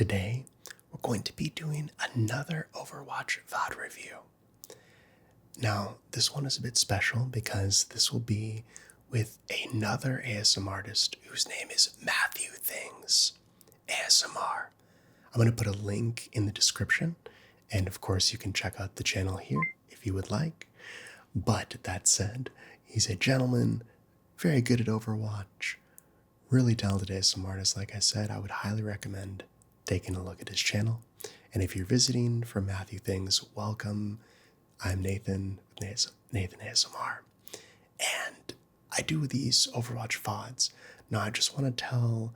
Today, we're going to be doing another Overwatch VOD review. Now, this one is a bit special because this will be with another ASMRtist whose name is MatthewThingsASMR. I'm going to put a link in the description, and of course you can check out the channel here if you would like. But that said, he's a gentleman, very good at Overwatch, really talented ASMRtist. Like I said, I would highly recommend taking a look at his channel. And if you're visiting from Matthew Things, welcome. I'm Nathan with NathanASMR. And I do these Overwatch VODs. Now I just want to tell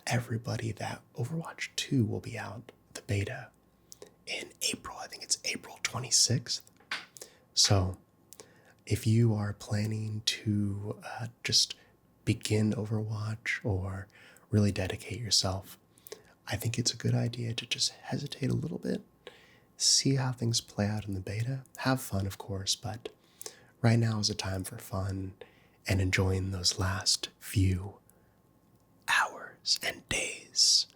everybody that Overwatch 2 will be out, the beta, in April. I think it's April 26th. So if you are planning to just begin Overwatch or really dedicate yourself, I think it's a good idea to just hesitate a little bit, see how things play out in the beta. Have fun, of course, but right now is a time for fun and enjoying those last few hours and days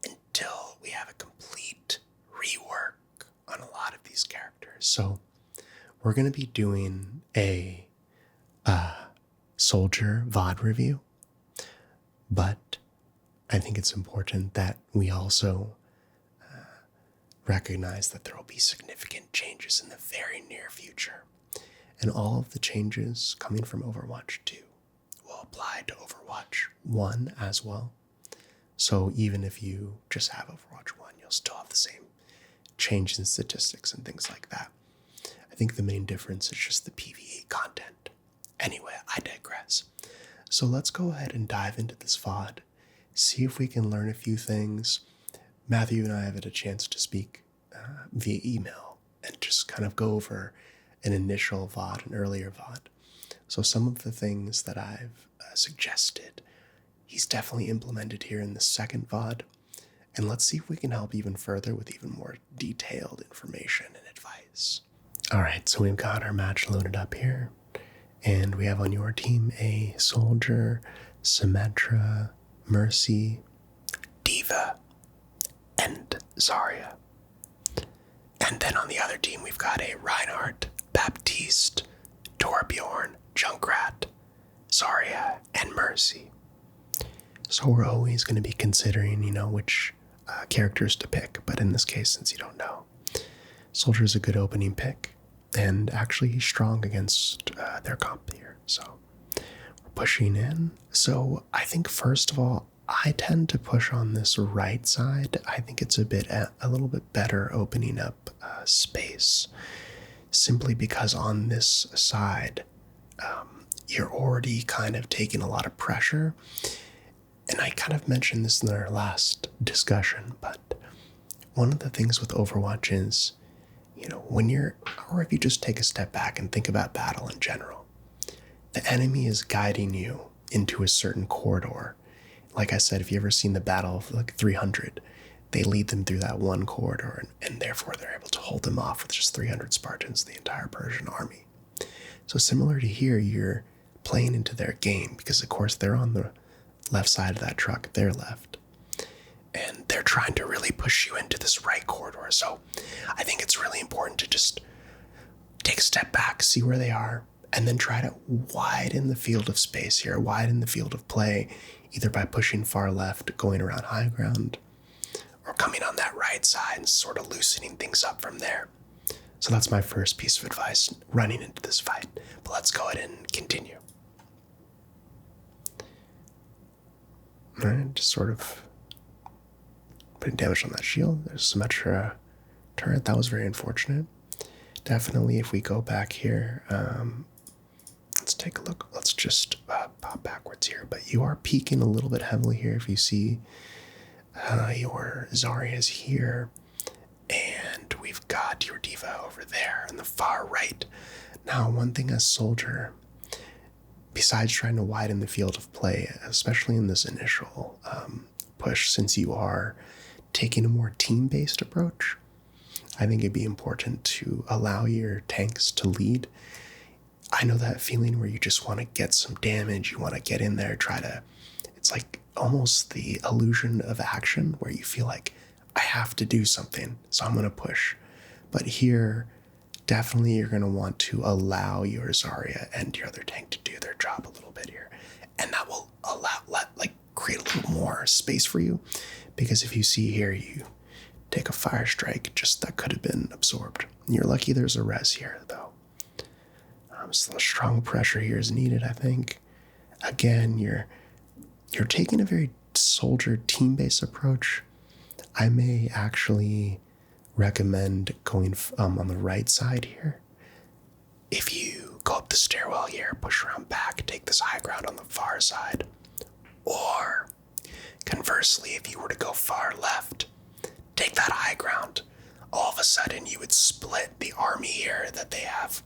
until we have a complete rework on a lot of these characters. So we're going to be doing a Soldier VOD review, but I think it's important that we also recognize that there will be significant changes in the very near future. And all of the changes coming from Overwatch 2 will apply to Overwatch 1 as well. So even if you just have Overwatch 1, you'll still have the same change in statistics and things like that. I think the main difference is just the PvE content. Anyway, I digress. So let's go ahead and dive into this VOD, see if we can learn a few things. Matthew and I have had a chance to speak via email and just kind of go over an initial VOD, an earlier VOD. So some of the things that I've suggested, he's definitely implemented here in the second VOD. And let's see if we can help even further with even more detailed information and advice. All right, so we've got our match loaded up here. And we have on your team a Soldier, Symmetra, Mercy, D.Va, and Zarya. And then on the other team, we've got a Reinhardt, Baptiste, Torbjorn, Junkrat, Zarya, and Mercy. So we're always going to be considering, which characters to pick. But in this case, since you don't know, Soldier's a good opening pick. And actually, he's strong against their comp here. So we're pushing in. So I think, first of all, I tend to push on this right side. I think it's a little bit better opening up space, simply because on this side, you're already kind of taking a lot of pressure. And I kind of mentioned this in our last discussion, but one of the things with Overwatch is, or if you just take a step back and think about battle in general, the enemy is guiding you into a certain corridor. Like I said, if you've ever seen the Battle of 300, they lead them through that one corridor, and therefore they're able to hold them off with just 300 Spartans, the entire Persian army. So similar to here, you're playing into their game, because of course they're on the left side of that truck, their left. And they're trying to really push you into this right corridor. So I think it's really important to just take a step back, see where they are, and then try to widen the field of space here, widen the field of play, either by pushing far left, going around high ground, or coming on that right side and sort of loosening things up from there. So that's my first piece of advice running into this fight. But let's go ahead and continue. All right, just sort of putting damage on that shield. There's Symmetra turret. That was very unfortunate. Definitely, if we go back here, let's take a look. Let's just pop backwards here. But you are peaking a little bit heavily here. If you see your Zarya's here, and we've got your D.Va over there on the far right. Now, one thing as Soldier, besides trying to widen the field of play, especially in this initial push, since you are taking a more team-based approach, I think it'd be important to allow your tanks to lead. I know that feeling where you just want to get some damage, you want to get in there, It's like almost the illusion of action where you feel like I have to do something, so I'm going to push. But here, definitely you're going to want to allow your Zarya and your other tank to do their job a little bit here. And that will create a little more space for you. Because if you see here, you take a fire strike, just that could have been absorbed. You're lucky there's a res here, though. So strong pressure here is needed, I think. Again, you're taking a very soldier team-based approach. I may actually recommend going on the right side here. If you go up the stairwell here, push around back, take this high ground on the far side. Or, conversely, if you were to go far left, take that high ground. All of a sudden, you would split the army here that they have,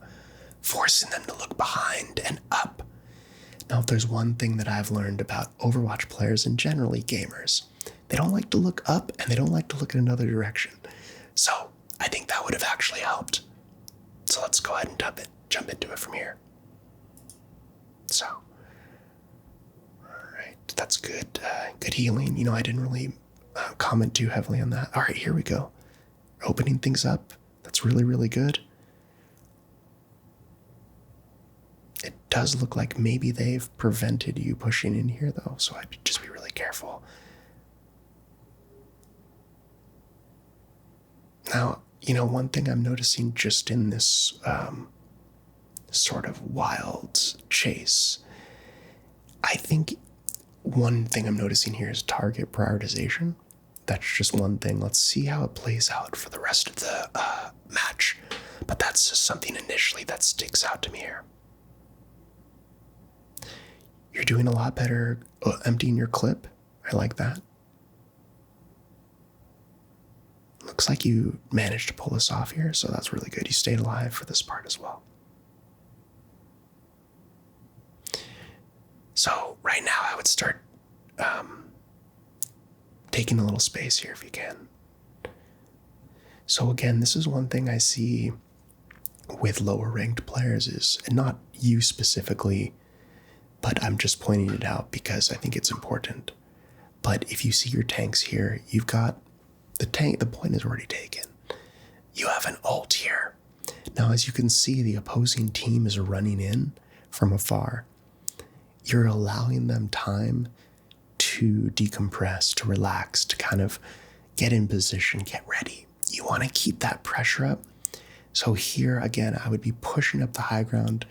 forcing them to look behind and up. Now, if there's one thing that I've learned about Overwatch players and generally gamers, they don't like to look up and they don't like to look in another direction. So I think that would have actually helped. So let's go ahead and jump into it from here. So, all right, that's good. Good healing. You know, I didn't really comment too heavily on that. All right, here we go. Opening things up. That's really, really good. It does look like maybe they've prevented you pushing in here, though, so I'd just be really careful. Now, you know, one thing I'm noticing just in this sort of wild chase, I think one thing I'm noticing here is target prioritization. That's just one thing. Let's see how it plays out for the rest of the match. But that's just something initially that sticks out to me here. You're doing a lot better emptying your clip. I like that. Looks like you managed to pull this off here, so that's really good. You stayed alive for this part as well. So right now I would start taking a little space here if you can. So again, this is one thing I see with lower ranked players is, and not you specifically, but I'm just pointing it out because I think it's important. But if you see your tanks here, you've got the point is already taken. You have an ult here. Now, as you can see, the opposing team is running in from afar. You're allowing them time to decompress, to relax, to kind of get in position, get ready. You want to keep that pressure up. So here, again, I would be pushing up the high ground.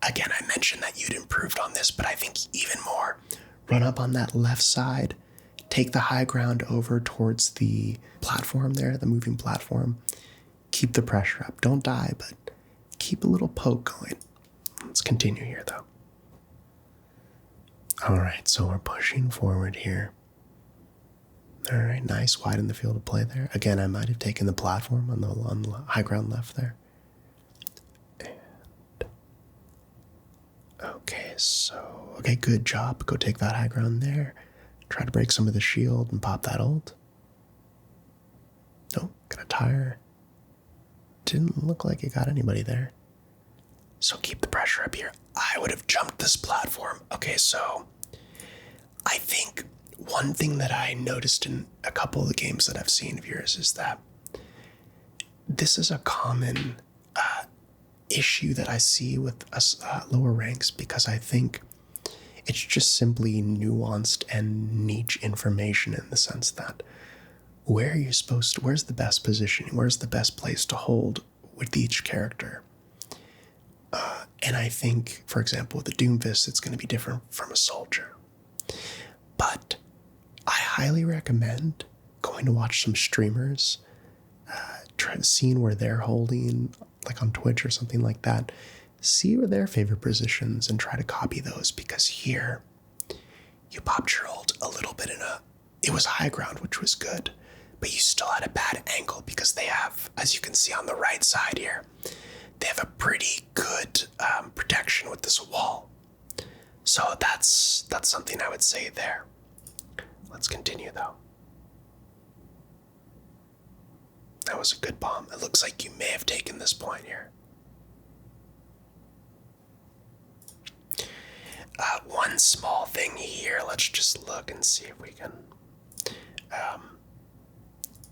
Again, I mentioned that you'd improved on this, but I think even more. Run up on that left side. Take the high ground over towards the platform there, the moving platform. Keep the pressure up. Don't die, but keep a little poke going. Let's continue here, though. All right, so we're pushing forward here. All right, nice, wide in the field of play there. Again, I might have taken the platform on the high ground left there. And okay, good job. Go take that high ground there. Try to break some of the shield and pop that ult. Nope, got a tire. Didn't look like it got anybody there. So keep the pressure up here. I would have jumped this platform. Okay, so I think one thing that I noticed in a couple of the games that I've seen of yours is that this is a common issue that I see with us lower ranks, because I think it's just simply nuanced and niche information in the sense that where's the best positioning, where's the best place to hold with each character. And I think, for example, with the Doomfist, it's going to be different from a Soldier. But I highly recommend going to watch some streamers, seeing where they're holding, like on Twitch or something like that. See where their favorite positions and try to copy those, because here you popped your ult a little bit it was high ground, which was good, but you still had a bad angle because they have, as you can see on the right side here, they have a pretty good protection with this wall. So that's something I would say there. Let's continue though. That was a good bomb. It looks like you may have taken this point here. One small thing here. Let's just look and see if we can.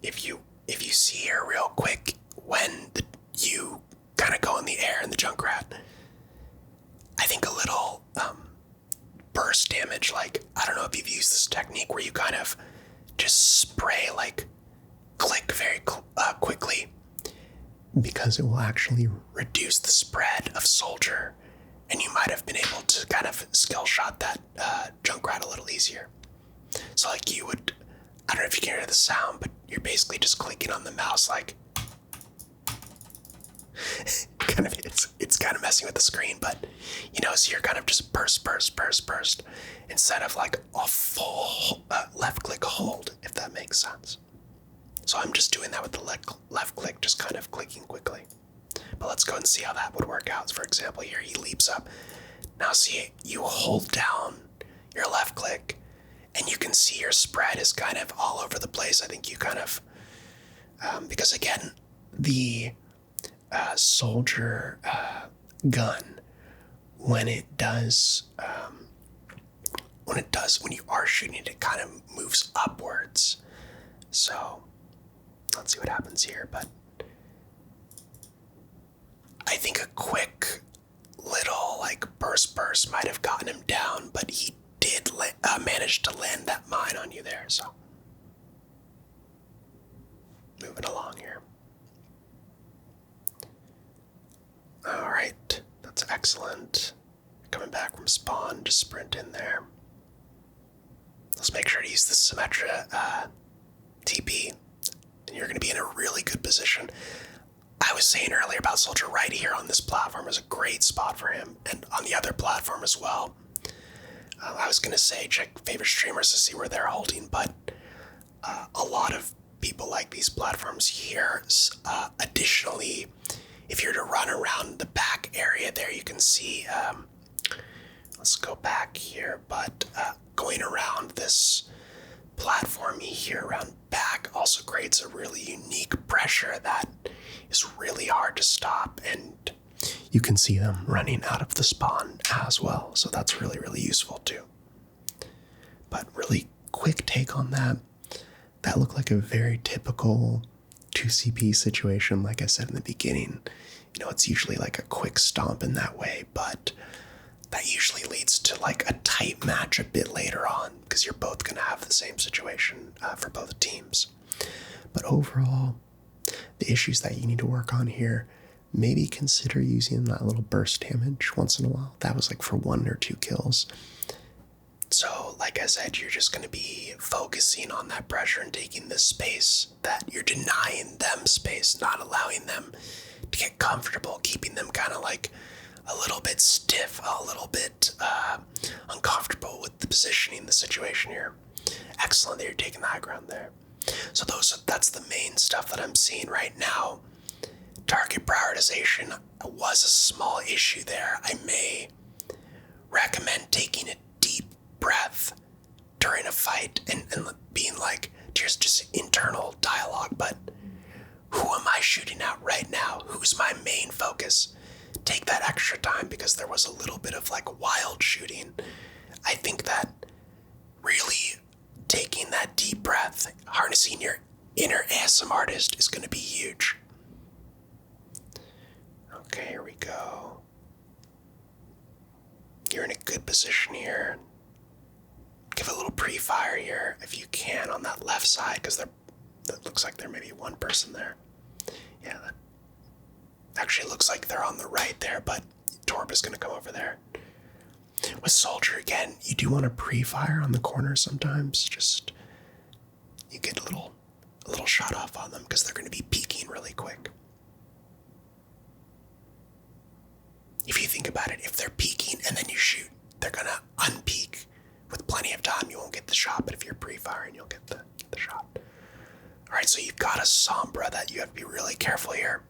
If you see here real quick, when you kind of go in the air in the Junkrat, I think a little burst damage, like, I don't know if you've used this technique where you kind of just spray, like, click very quickly, because it will actually reduce the spread of Soldier, and you might have been able to kind of skill shot that Junkrat a little easier. So like you would, I don't know if you can hear the sound, but you're basically just clicking on the mouse, like, kind of, it's kind of messing with the screen, but you know, so you're kind of just burst, instead of like a full left click hold, if that makes sense. So I'm just doing that with the left click, just kind of clicking quickly. But let's go and see how that would work out. For example, here he leaps up. Now see, you hold down your left click, and you can see your spread is kind of all over the place. I think you kind of, because again, the Soldier gun, when you are shooting it kind of moves upwards. So let's see what happens here, but I think a quick little like burst might have gotten him down, but he did manage to land that mine on you there. So moving along here. All right, that's excellent. Coming back from spawn, just sprint in there. Let's make sure to use the Symmetra TP, and you're going to be in a really good position. I was saying earlier about Soldier right here on this platform is a great spot for him, and on the other platform as well. I was going to say check favorite streamers to see where they're holding, but a lot of people like these platforms here. Additionally, if you're to run around the back area there, you can see, let's go back here, but going around this platform here around back also creates a really unique pressure that is really hard to stop, and you can see them running out of the spawn as well, so that's really, really useful too. But really quick take on that. That looked like a very typical 2CP situation, like I said in the beginning. You know, it's usually like a quick stomp in that way, but that usually leads to like a tight match a bit later on, because you're both going to have the same situation for both teams. But overall, the issues that you need to work on here, maybe consider using that little burst damage once in a while. That was like for 1 or 2 kills. So, like I said, you're just going to be focusing on that pressure and taking this space, that you're denying them space, not allowing them to get comfortable, keeping them kind of like a little bit stiff, a little bit uncomfortable with the positioning, the situation here. Excellent that you're taking the high ground there. So that's the main stuff that I'm seeing right now. Target prioritization was a small issue there. I may recommend taking a deep breath during a fight and being like, there's just internal dialogue, but who am I shooting at right now? Who's my main focus? Take that extra time, because there was a little bit of like wild shooting. I think that really taking that deep breath, harnessing your inner ASMRtist is going to be huge. Okay, here we go. You're in a good position here. Give a little pre-fire here if you can on that left side, because that looks like there may be one person there. Yeah, that actually looks like they're on the right there, but Torb is going to come over there. With Soldier, again, you do want to pre-fire on the corner sometimes. Just, you get a little shot off on them, because they're going to be peeking really quick. If you think about it, if they're peeking and then you shoot, they're going to unpeak. With plenty of time, you won't get the shot, but if you're pre-firing, you'll get the shot. Alright, so you've got a Sombra that you have to be really careful here.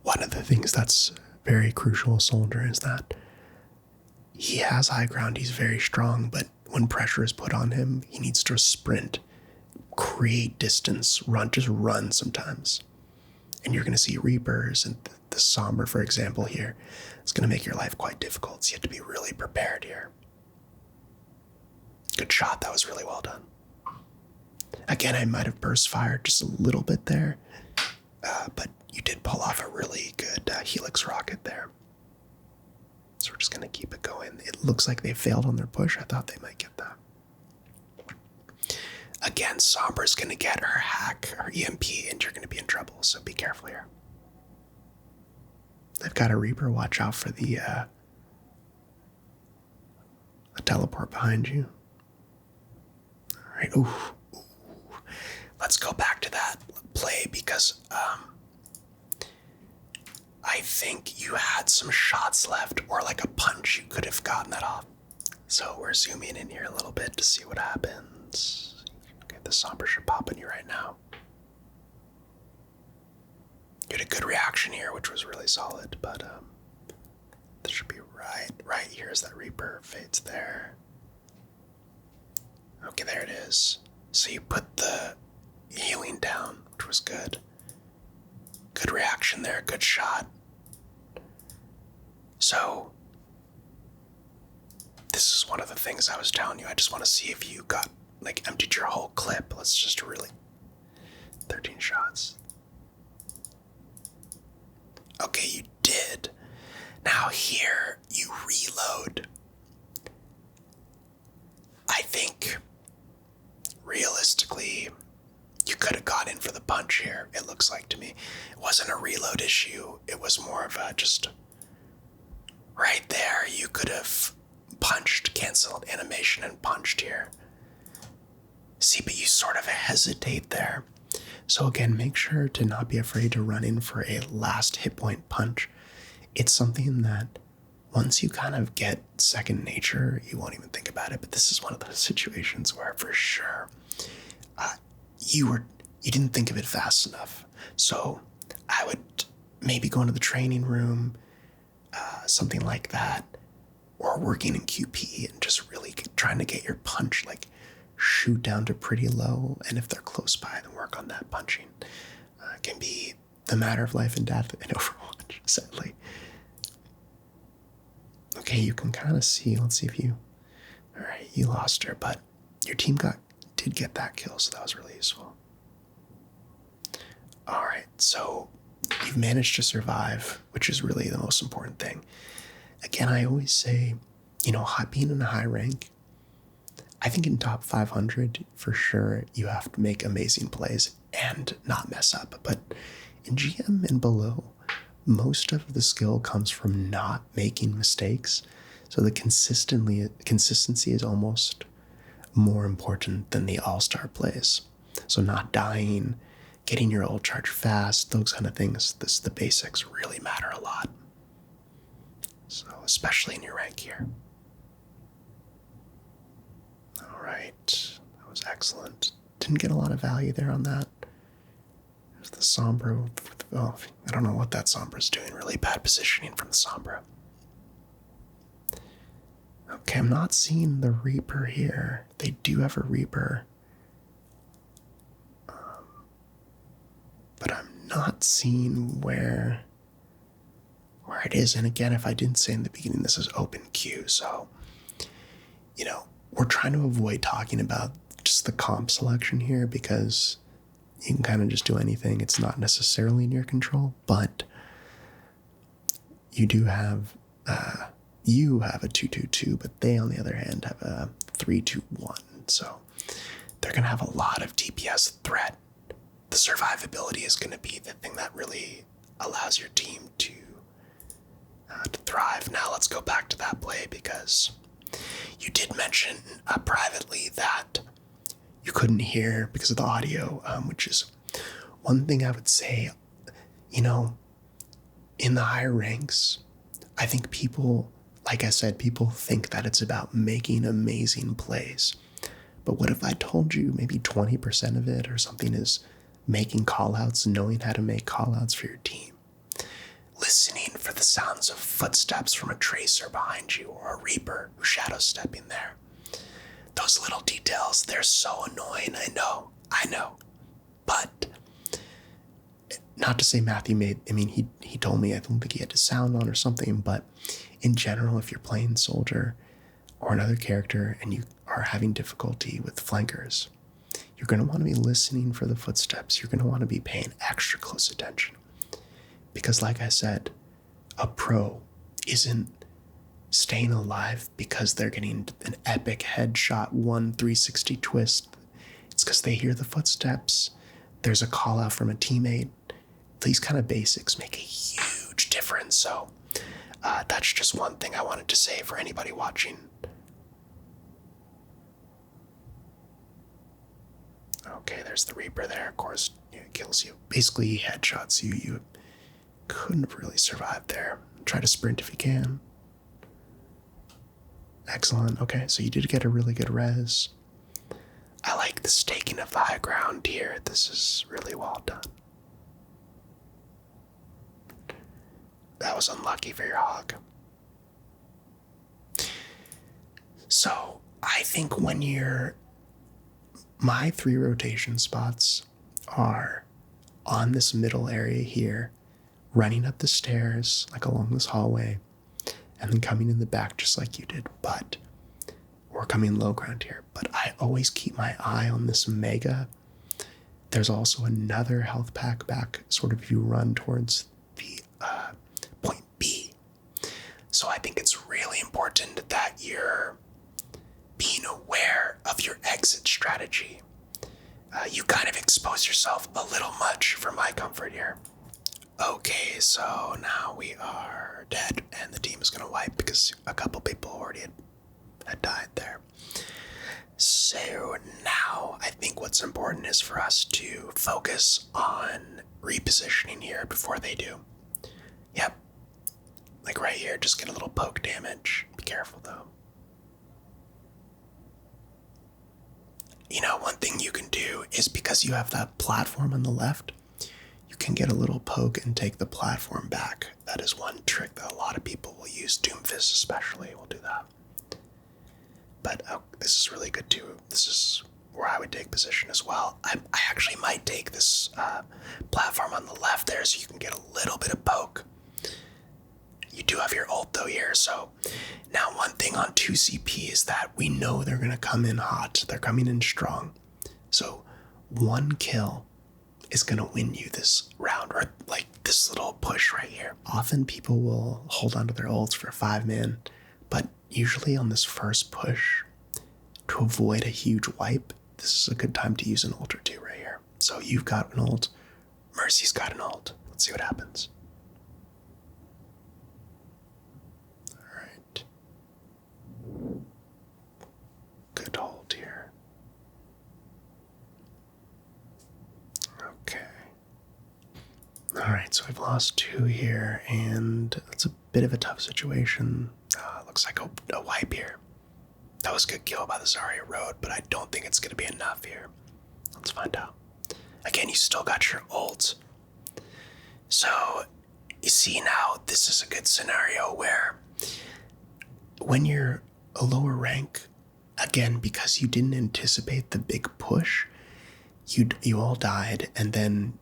One of the things that's very crucial with Soldier is that he has high ground, he's very strong, but when pressure is put on him, he needs to sprint, create distance, just run sometimes. And you're going to see Reapers, and the Sombra, for example, here, it's going to make your life quite difficult, so you have to be really prepared here. good shot. That was really well done. Again, I might have burst fired just a little bit there, but you did pull off a really good helix rocket there. So we're just going to keep it going. It looks like they failed on their push. I thought they might get that. Again, Sombra's going to get her hack, her EMP, and you're going to be in trouble, so be careful here. They've got a Reaper. Watch out for the teleport behind you. All right. Ooh. Let's go back to that play because I think you had some shots left or like a punch. You could have gotten that off. So we're zooming in here a little bit to see what happens. Okay, the Sombra should pop on you right now. You had a good reaction here, which was really solid, but this should be right here as that Reaper fades there. Okay, there it is. So you put the healing down, which was good. Good reaction there, good shot. So, this is one of the things I was telling you. I just want to see if you got, like, emptied your whole clip. Let's just really... 13 shots. Okay, you did. Now here, you reload. I think, realistically, you could have got in for the punch here, it looks like to me. It wasn't a reload issue. It was more of a just... Right there, you could have punched, canceled animation, and punched here. See, but you sort of hesitate there. So again, make sure to not be afraid to run in for a last hit point punch. It's something that once you kind of get second nature, you won't even think about it. But this is one of those situations where for sure you didn't think of it fast enough. So I would maybe go into the training room, something like that, or working in QP and just really trying to get your punch, like shoot down to pretty low. And if they're close by, then work on that punching. It can be the matter of life and death in Overwatch, sadly. Okay, you can kind of see, let's see if you, all right, you lost her, but your team did get that kill, so that was really useful. All right, so you've managed to survive, which is really the most important thing. Again, I always say, being in a high rank, I think in top 500, for sure, you have to make amazing plays and not mess up. But in GM and below, most of the skill comes from not making mistakes. So the consistency is almost more important than the all-star plays. So not dying, getting your ult charge fast, those kind of things, the basics really matter a lot. So especially in your rank here. All right, that was excellent. Didn't get a lot of value there on that. There's the Sombra. Oh, I don't know what that Sombra's doing. Really bad positioning from the Sombra. Okay, I'm not seeing the Reaper here. They do have a Reaper. But I'm not seeing where it is. And again, if I didn't say in the beginning, this is open queue. So, we're trying to avoid talking about just the comp selection here because you can kind of just do anything. It's not necessarily in your control, but you do have, you have a 2-2-2, but they, on the other hand, have a 3-2-1. So they're going to have a lot of DPS threat. The survivability is going to be the thing that really allows your team to thrive. Now let's go back to that play because you did mention privately that you couldn't hear because of the audio, which is one thing I would say, in the higher ranks, I think people, like I said, people think that it's about making amazing plays. But what if I told you maybe 20% of it or something is making callouts, knowing how to make callouts for your team? Listening for the sounds of footsteps from a tracer behind you or a Reaper who's shadow stepping there. Those little details, they're so annoying, I know. But, not to say Matthew he told me, I don't think he had his sound on or something, but in general, if you're playing Soldier, or another character and you are having difficulty with flankers, you're going to want to be listening for the footsteps. You're going to want to be paying extra close attention. Because like I said, a pro isn't staying alive because they're getting an epic headshot, 360 twist. It's because they hear the footsteps. There's a call out from a teammate. These kind of basics make a huge difference. So that's just one thing I wanted to say for anybody watching. Okay, there's the Reaper there. Of course, it kills you. Basically, he headshots you. You couldn't have really survived there. Try to sprint if you can. Excellent. Okay, so you did get a really good res. I like the staking of the high ground here. This is really well done. That was unlucky for your hog. So, I think my 3 rotation spots are on this middle area here, running up the stairs, like along this hallway, and then coming in the back just like you did, but we're coming low ground here. But I always keep my eye on this mega. There's also another health pack back, sort of if you run towards the point B. So I think it's really important that you're being aware of your exit strategy. You kind of expose yourself a little much for my comfort here. Okay, so now we are dead, and the team is going to wipe because a couple people already had died there. So now I think what's important is for us to focus on repositioning here before they do. Yep, like right here, just get a little poke damage. Be careful though. You know, one thing you can do is because you have that platform on the left, you can get a little poke and take the platform back. That is one trick that a lot of people will use. Doomfist especially will do that. But this is really good too. This is where I would take position as well. I actually might take this platform on the left there so you can get a little bit of poke. You do have your ult though here, so now one thing on 2CP is that we know they're going to come in hot. They're coming in strong. So one kill is going to win you this round, or like this little push right here. Often people will hold onto their ults for 5-man, but usually on this first push, to avoid a huge wipe, this is a good time to use an ult or two right here. So you've got an ult, Mercy's got an ult. Let's see what happens. Alright. Good ult here. Okay. Alright, so we've lost 2 here, and it's a bit of a tough situation. Looks like a wipe here. That was a good kill by the Zarya Road, but I don't think it's going to be enough here. Let's find out. Again, you still got your ult. So, you see now, this is a good scenario where when you're a lower rank, again, because you didn't anticipate the big push, you all died, and then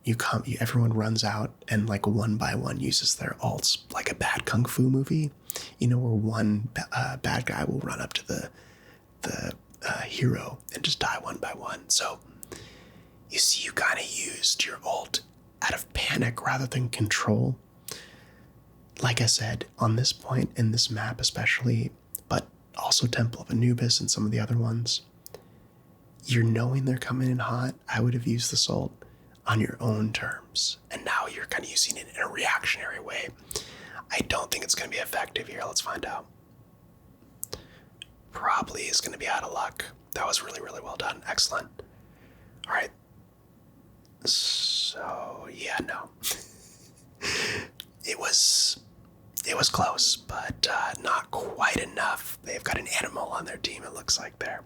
everyone runs out and like one by one uses their ults like a bad kung fu movie, you know, where one bad guy will run up to the hero and just die one by one. So you see, you kind of used your ult out of panic rather than control. Like I said, on this point in this map especially, but also Temple of Anubis and some of the other ones, you're knowing they're coming in hot. I would have used this ult on your own terms, and now you're kind of using it in a reactionary way. I don't think it's going to be effective here. Let's find out. Probably is going to be out of luck. That was really, really well done. Excellent. All right. So, yeah, no. It was close, but not quite enough. They've got an animal on their team, it looks like there.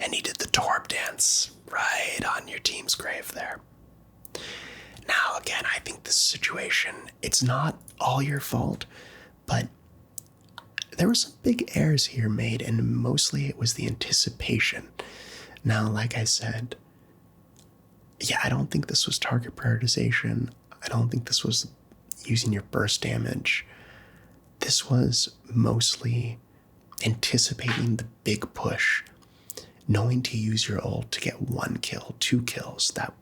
And he did the Torb dance right on your team's grave there. Now, again, I think this situation, it's not all your fault, but there were some big errors here made, and mostly it was the anticipation. Now, like I said, yeah, I don't think this was target prioritization. I don't think this was using your burst damage. This was mostly anticipating the big push, knowing to use your ult to get 1 kill, 2 kills, that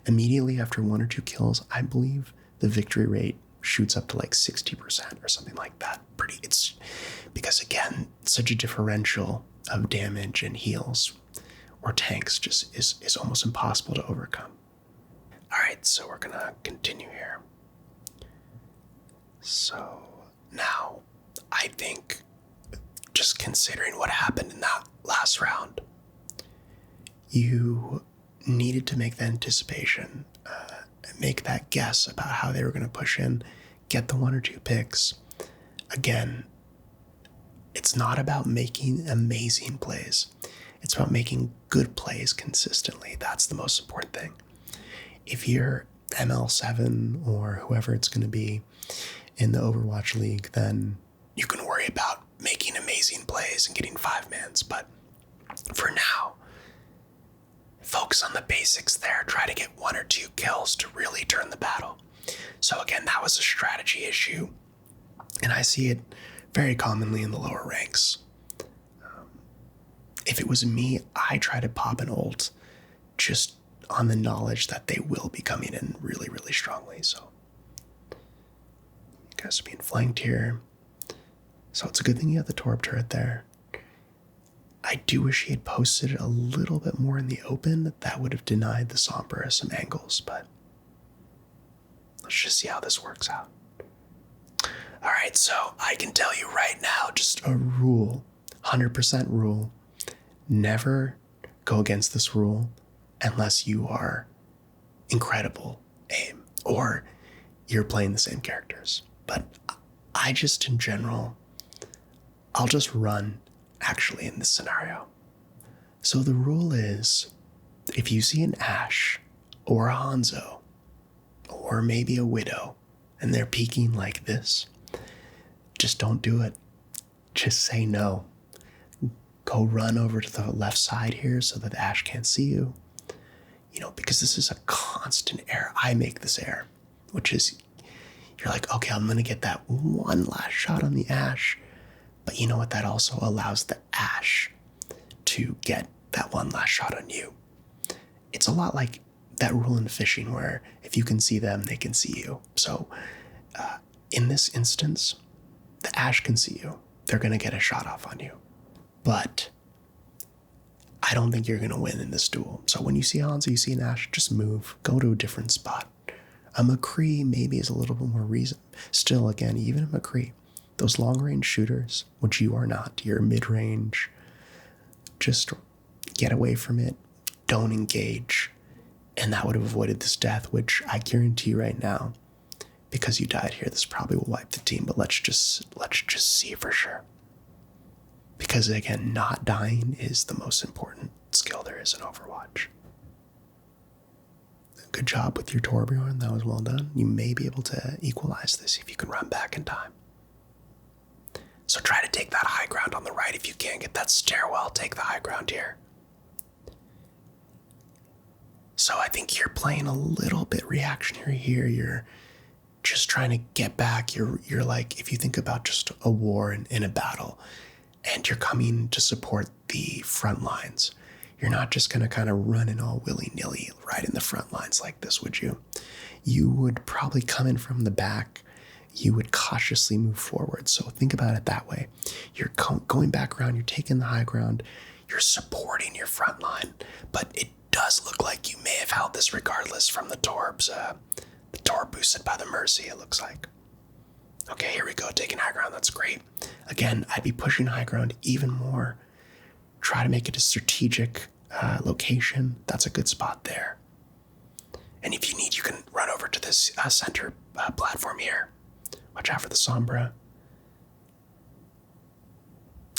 immediately after 1 or 2 kills, I believe the victory rate shoots up to like 60% or something like that. It's because again, such a differential of damage and heals or tanks just is almost impossible to overcome. All right, so we're gonna continue here. So now I think, just considering what happened in that last round, you needed to make the anticipation, make that guess about how they were going to push in, get the 1 or 2 picks. Again, it's not about making amazing plays. It's about making good plays consistently. That's the most important thing. If you're ML7 or whoever it's going to be in the Overwatch League, then you can worry about making amazing plays and getting 5-mans. But for now, focus on the basics there. Try to get 1 or 2 kills to really turn the battle. So again, that was a strategy issue, and I see it very commonly in the lower ranks. If it was me, I try to pop an ult just on the knowledge that they will be coming in really, really strongly. So you guys are being flanked here. So it's a good thing you have the Torb turret there. I do wish he had posted it a little bit more in the open. That would have denied the Sombra some angles, but let's just see how this works out. All right, so I can tell you right now, just a rule, 100% rule, never go against this rule unless you are incredible aim or you're playing the same characters. But I just, in general, I'll just run actually in this scenario. So the rule is, if you see an Ashe or a Hanzo or maybe a Widow and they're peeking like this, just don't do it. Just say no. Go run over to the left side here so that the Ashe can't see you. You know, because this is a constant error. I make this error, which is, you're like, okay, I'm gonna get that one last shot on the Ashe. But you know what? That also allows the Ashe to get that one last shot on you. It's a lot like that rule in fishing where if you can see them, they can see you. So in this instance, the Ashe can see you. They're going to get a shot off on you. But I don't think you're going to win in this duel. So when you see Hanzo, you see an Ashe, just move. Go to a different spot. A McCree maybe is a little bit more reason. Still, again, even a McCree, those long-range shooters, which you are not, you're mid-range, just get away from it. Don't engage. And that would have avoided this death, which I guarantee you right now, because you died here, this probably will wipe the team, but let's just see for sure. Because again, not dying is the most important skill there is in Overwatch. Good job with your Torbjorn, that was well done. You may be able to equalize this if you can run back in time. So try to take that high ground on the right. If you can't get that stairwell, take the high ground here. So I think you're playing a little bit reactionary here. You're just trying to get back. You're like, if you think about just a war in a battle, and you're coming to support the front lines, you're not just going to kind of run in all willy-nilly right in the front lines like this, would you? You would probably come in from the back. You would cautiously move forward. So think about it that way. You're going back around, you're taking the high ground, you're supporting your front line, but it does look like you may have held this regardless from the Torbs. The Torb boosted by the Mercy, it looks like. Okay, here we go, taking high ground, that's great. Again, I'd be pushing high ground even more. Try to make it a strategic location. That's a good spot there. And if you need, you can run over to this center platform here. Watch out for the Sombra.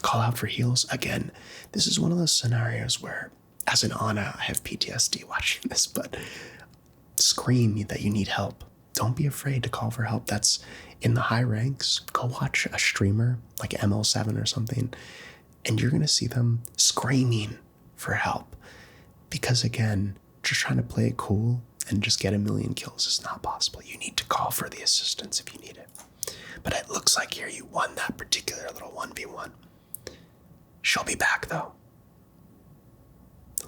Call out for heals. Again, this is one of those scenarios where, as an Ana, I have PTSD watching this, but scream that you need help. Don't be afraid to call for help. That's in the high ranks. Go watch a streamer like ML7 or something, and you're going to see them screaming for help. Because again, just trying to play it cool and just get a million kills is not possible. You need to call for the assistance if you need it. But it looks like here you won that particular little 1v1. She'll be back, though.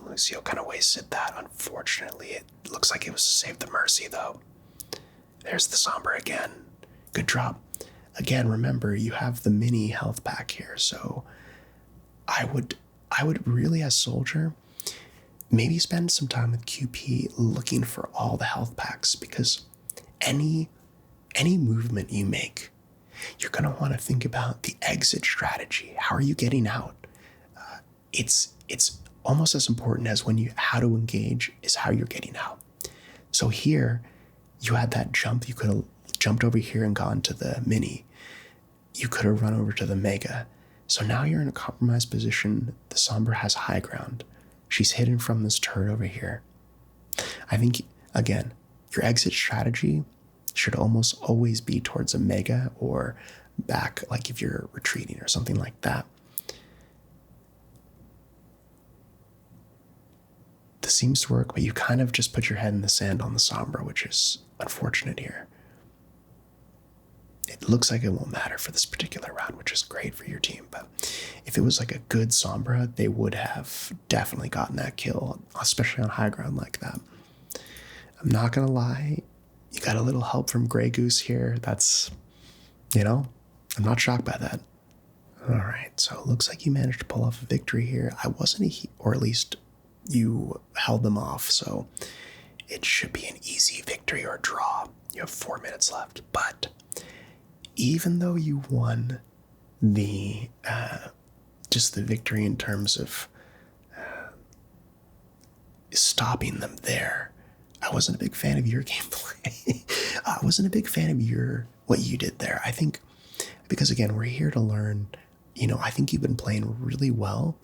Lucio kind of wasted that, unfortunately. It looks like it was to save the Mercy, though. There's the Sombra again. Good drop. Again, remember, you have the mini health pack here, so I would really, as Soldier, maybe spend some time with QP looking for all the health packs, because any movement you make, you're going to want to think about the exit strategy. How are you getting out? It's almost as important as how to engage is how you're getting out. So here, you had that jump. You could have jumped over here and gone to the mini. You could have run over to the mega. So now you're in a compromised position. The Sombra has high ground. She's hidden from this turret over here. I think, again, your exit strategy should almost always be towards a mega or back, like if you're retreating or something like that. This seems to work, but you kind of just put your head in the sand on the Sombra, which is unfortunate here. It looks like it won't matter for this particular round, which is great for your team, but if it was like a good Sombra, they would have definitely gotten that kill, especially on high ground like that. I'm not gonna lie, you got a little help from Grey Goose here. That's, I'm not shocked by that. All right, so it looks like you managed to pull off a victory here. I wasn't, or at least you held them off, so it should be an easy victory or draw. You have 4 minutes left, but even though you won the just the victory in terms of stopping them there, I wasn't a big fan of your gameplay. I wasn't a big fan of what you did there. I think because, again, we're here to learn. I think you've been playing really well.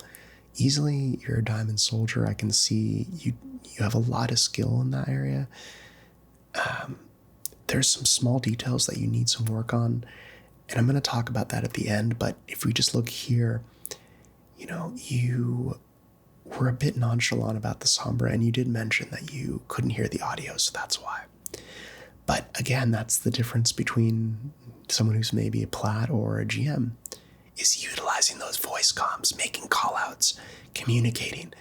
Easily, you're a Diamond Soldier. I can see you have a lot of skill in that area. There's some small details that you need some work on, and I'm going to talk about that at the end. But if we just look here, you were a bit nonchalant about the Sombra, and you did mention that you couldn't hear the audio, so that's why. But again, that's the difference between someone who's maybe a Plat or a GM, is utilizing those voice comms, making callouts, communicating.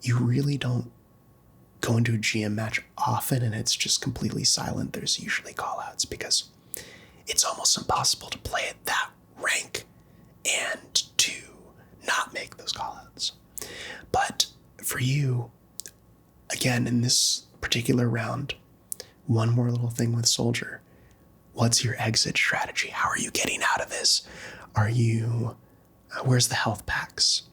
You really don't go into a GM match often and it's just completely silent. There's usually callouts because it's almost impossible to play at that rank and to not make those callouts. But for you, again, in this particular round, one more little thing with Soldier. What's your exit strategy? How are you getting out of this? Where's the health packs?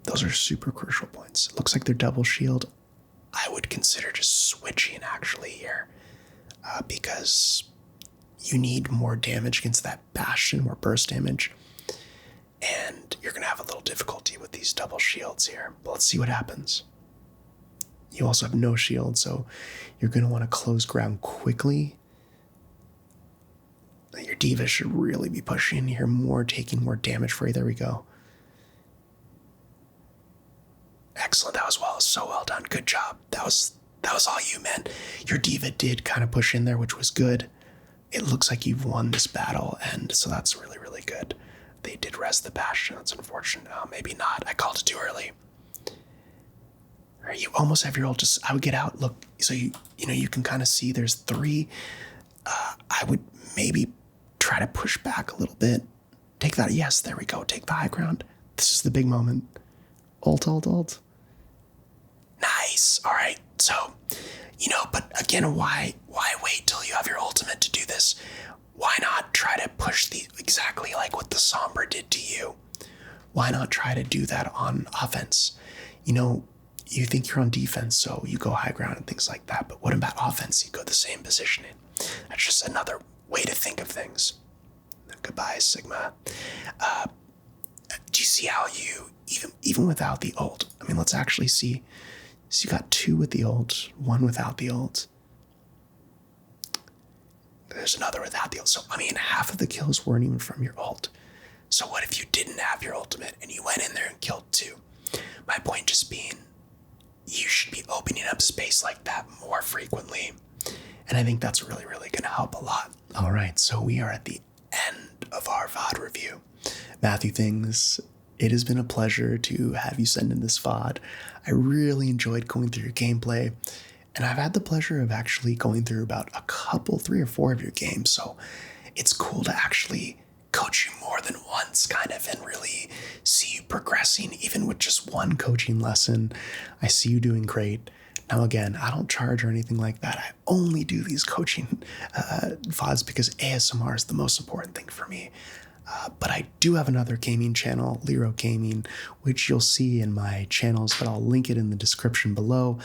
Those are super crucial points. It looks like they're double shield. I would consider just switching actually here because you need more damage against that Bastion, more burst damage. And you're going to have a little difficulty with these double shields here. But let's see what happens. You also have no shield, so you're going to want to close ground quickly. Your D.Va should really be pushing here more, taking more damage for you. There we go. Excellent. That was so well done. Good job. That was all you, man. Your D.Va did kind of push in there, which was good. It looks like you've won this battle, and so that's really, really good. They did rest the Bastion. That's unfortunate. Maybe not. I called it too early. You almost have your ult. I would get out. Look, so you can kind of see there's 3. I would maybe try to push back a little bit. Take that. Yes, there we go. Take the high ground. This is the big moment. Ult. Nice. All right. So, but again, why wait till you have your ultimate to do this? Why not try to push exactly like what the Sombra did to you? Why not try to do that on offense? You think you're on defense, so you go high ground and things like that. But what about offense? You go the same positioning. That's just another way to think of things. Goodbye, Sigma. Do you see how you, even without the ult, let's actually see. So you got 2 with the ult, 1 without the ult. There's another without the ult. So, half of the kills weren't even from your ult. So what if you didn't have your ultimate and you went in there and killed 2? My point just being, you should be opening up space like that more frequently. And I think that's really, really going to help a lot. All right, so we are at the end of our VOD review. Matthew Things, it has been a pleasure to have you send in this VOD. I really enjoyed going through your gameplay, and I've had the pleasure of actually going through about a couple, 3 or 4 of your games, so it's cool to actually coach you more than once, kind of, and really see you progressing, even with just one coaching lesson. I see you doing great. Now, again, I don't charge or anything like that. I only do these coaching VODs because ASMR is the most important thing for me. But I do have another gaming channel, Lero Gaming, which you'll see in my channels, but I'll link it in the description below.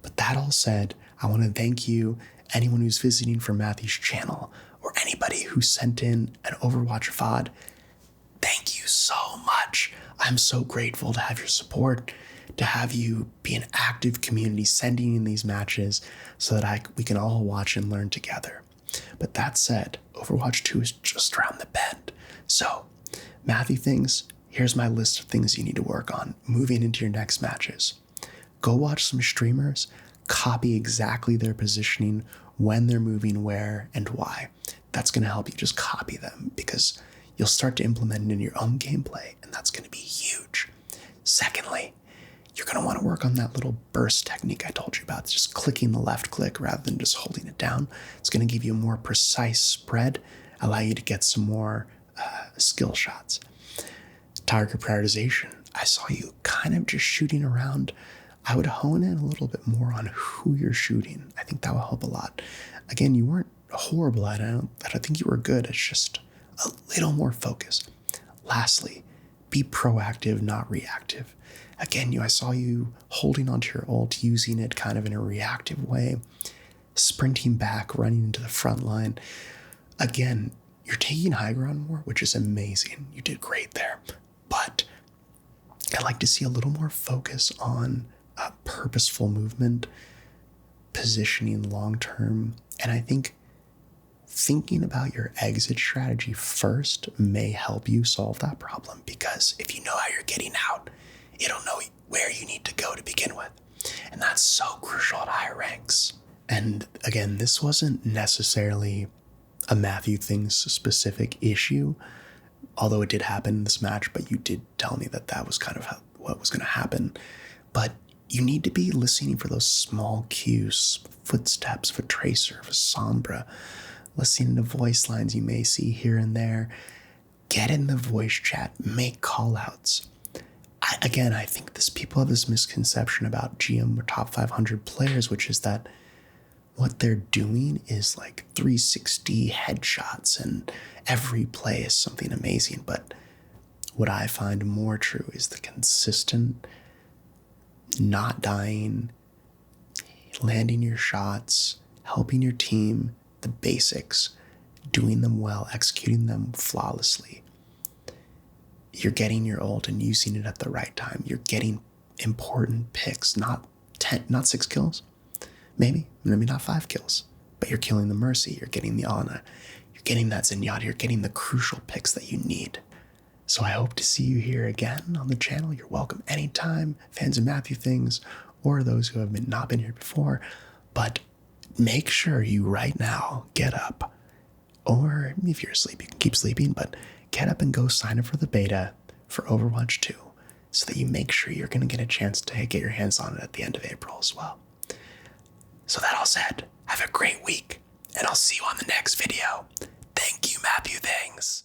But that all said, I want to thank you, anyone who's visiting for Matthew's channel, or anybody who sent in an Overwatch VOD. Thank you so much. I'm so grateful to have your support, to have you be an active community sending in these matches so that we can all watch and learn together. But that said, Overwatch 2 is just around the bend. So, Matthew Things, here's my list of things you need to work on moving into your next matches. Go watch some streamers, copy exactly their positioning, when they're moving where and why. That's going to help you just copy them because you'll start to implement it in your own gameplay, and that's going to be huge. Secondly, you're going to want to work on that little burst technique I told you about. It's just clicking the left click rather than just holding it down. It's going to give you a more precise spread, allow you to get some more skill shots. Target prioritization. I saw you kind of just shooting around. I would hone in a little bit more on who you're shooting. I think that will help a lot. Again, you weren't horrible at it. I think you were good. It's just a little more focus. Lastly, be proactive, not reactive. Again, I saw you holding onto your ult, using it kind of in a reactive way, sprinting back, running into the front line. Again, you're taking high ground more, which is amazing. You did great there. But I'd like to see a little more focus on purposeful movement, positioning long-term, and I think thinking about your exit strategy first may help you solve that problem, because if you know how you're getting out, it'll know where you need to go to begin with. And that's so crucial at higher ranks. And again, this wasn't necessarily a Matthew Things specific issue, although it did happen in this match, but you did tell me that that was kind of what was going to happen. But you need to be listening for those small cues, footsteps, for tracer, for sombra, listening to voice lines you may see here and there. Get in the voice chat, make call-outs. I think people have this misconception about GM or top 500 players, which is that what they're doing is like 360 headshots and every play is something amazing. But what I find more true is the consistent not dying, landing your shots, helping your team, the basics, doing them well, executing them flawlessly. You're getting your ult and using it at the right time. You're getting important picks, not 6 kills, maybe not 5 kills, but you're killing the Mercy, you're getting the Ana, you're getting that Zenyatta, you're getting the crucial picks that you need. So I hope to see you here again on the channel. You're welcome anytime, fans of Matthew Things, or those who have not been here before. But make sure you right now get up, or if you're asleep, you can keep sleeping, but get up and go sign up for the beta for Overwatch 2 so that you make sure you're going to get a chance to get your hands on it at the end of April as well. So that all said, have a great week, and I'll see you on the next video. Thank you, Matthew Things.